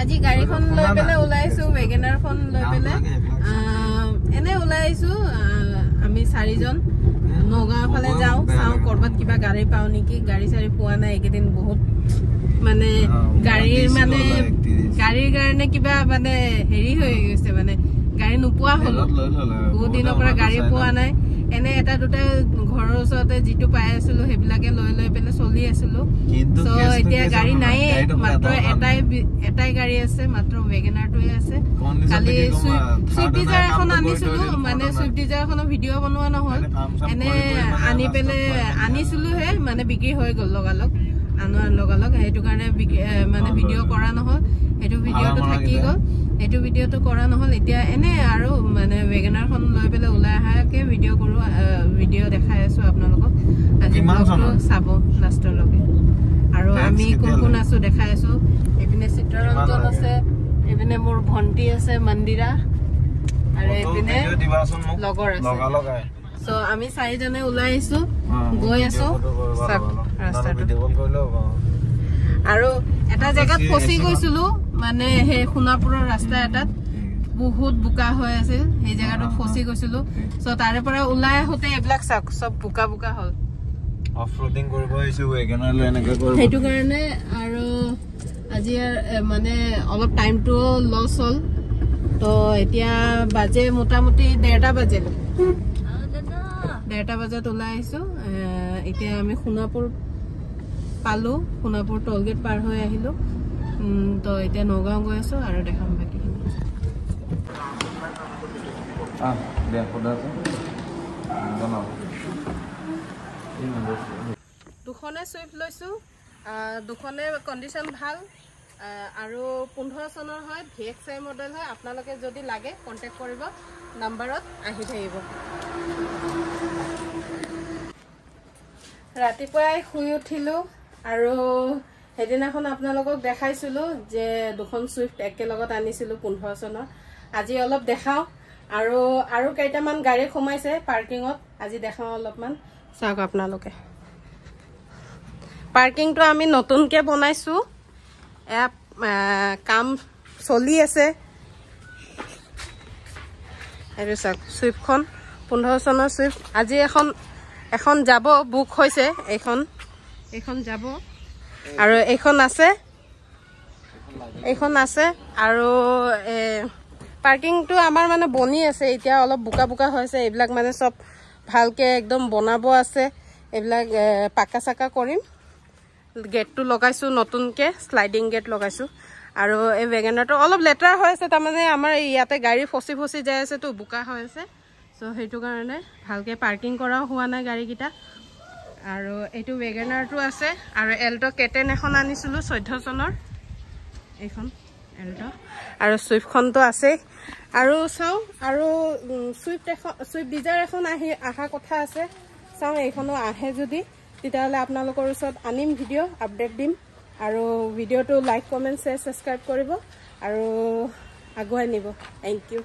আজি গাড়ীখন লৈ পেলাই ওলাইছো WagonR খন লৈ পেলাই এনে ওলাইছো আমি 4 জন নগাঁও ফালে যাও চাও কৰবাত কিবা গাড়ী পাও নেকি গাড়ী চাৰি পোৱা নাই একেদিন বহুত মানে গাড়ীৰ মানে গাড়ীৰ কাৰণে কিবা মানে হেৰি হৈ গৈছে মানে গাড়ী নোপোৱা হল বহুত দিনৰ পৰা গাড়ী পোৱা নাই এনে এটা দুটা ঘৰৰ ওচৰতে জিটো পাই আছিল হেবিলাকে লৈ লৈ পেলে চলি আছিল সো এতিয়া গাড়ী নাই মাত্ৰ এটাই গাড়ী আছে মাত্ৰ WagonR আছে কালি সুইফট ডিজায়াৰ এখন আনিছিল মানে সুইফট ডিজায়াৰ খনৰ ভিডিও বনোৱা নহল এনে আনি পেলে আনিছিল হে মানে বিক্ৰী হৈ গল লগালক আনোৱাৰ লগালক হেতু কাৰণে মানে ভিডিও কৰা নহল হেতু ভিডিওটো থাকি গল এটো ভিডিওটো কৰা নহল এতিয়া এনে আৰু মানে WagonR খন লৈ পেলে ওলাই আহাকে ভিডিও কৰো ভিডিও দেখাই আছো আপোনালোকক আজি ব্লগটো চাব লাষ্টৰ লগে আৰু আমি কোন আছো দেখাই আছো এপিনে চিত্ৰৰঞ্জন আছে এপিনে মোৰ ভন্টি আছে মন্দিৰা আৰু এপিনে লগৰ আছে লগালগাই সো আমি 4 জনে ওলাই আইছো গৈ আছো সব ৰাস্তাটো ভিডিও কল কৰিলো আৰু এটা জায়গাত ফসি গৈছিলো মানে হে খুনাপুৰৰ ৰাস্তা এটাত বহুত বুকা হৈ আছিল এই জায়গাটো ফসি গৈছিলো সো তাৰে পৰা ওলাই হতে এবলাক সব বুকা বুকা হল অফৰোডিং কৰিব আইছো WagonR লৈ এনেকা কৰিব হেতু কাৰণে আৰু আজি মানে অলপ টাইমটো লস হল তো এতিয়া বাজে মোটামুটি 1:30 বাজে 1:30 বজাত ওলাই আইছো এতিয়া আমি খুনাপুৰ পালো খুনাপুৰ টোল গেট পাৰ হৈ আহিলো তো এতিয়া নগাঁও গৈ আছো আৰু দেখাম বাকি দুখনে সুইফট লৈছো দুখনে কন্ডিশন ভাল আৰু 15 চনৰ হয় VXI মডেল হয় আপোনালোকে যদি লাগে কন্টাক্ট কৰিব নম্বৰত আহি থাকিব ৰাতিপুৱাই শুই উঠিলো আৰু হেদিনাখন আপোনালোকক দেখাইছিলো যে দুখন সুইফট একে লগত আনিছিলো 15 চনৰ আজি অলপ দেখাও আৰু কেইটামান গাড়ী খমাইছে পাৰ্কিংত আজি দেখাও অলপমান চাওক আপোনালোকে পাৰ্কিংটো আমি নতুনকে বনাইছো কাম চলি আছে আৰু চাওক সুইফটখন 15 চনৰ সুইফট আজি এখন যাব বুক হৈছে এখন যাব আৰু এখন আছে আৰু পাৰ্কিংটো আমাৰ মানে বনি আছে এতিয়া অলপ বুকা বুকা হৈছে এইবিলাক মানে সব ভালকে একদম বনাব আছে এইবিলাক পাকা চাকা কৰিম গেটটো লগাইছো নতুনকে স্লাইডিং গেট লগাইছো আৰু এই WagonRটো অলপ লেটাৰ হৈ আছে তাৰমানে আমাৰ ইয়াতে গাড়ী ফসি যায় আছে তো বুকা হৈ আছে সো হেতু কাৰণে ভালকে পাৰ্কিং কৰাও হোৱা নাই গাড়ী কিটা আৰু এটো WagonRটো আছে আৰু এল্টো কেটেন এখন আনিছিলো 14 চনৰ এখন এল্টো আৰু সুইফটখনটো আছে আৰু চাও আৰু সুইফট ডিজায়াৰ এখন আহা কথা আছে চাও এইখনো আহে যদি তেতিয়াহলে আপোনালোকৰ ওচৰত আনিম ভিডিও আপডেট দিম আৰু ভিডিওটো লাইক কমেন্ট শেয়াৰ সাবস্ক্ৰাইব কৰিব আৰু আগুৱাই নিব থ্যাংক ইউ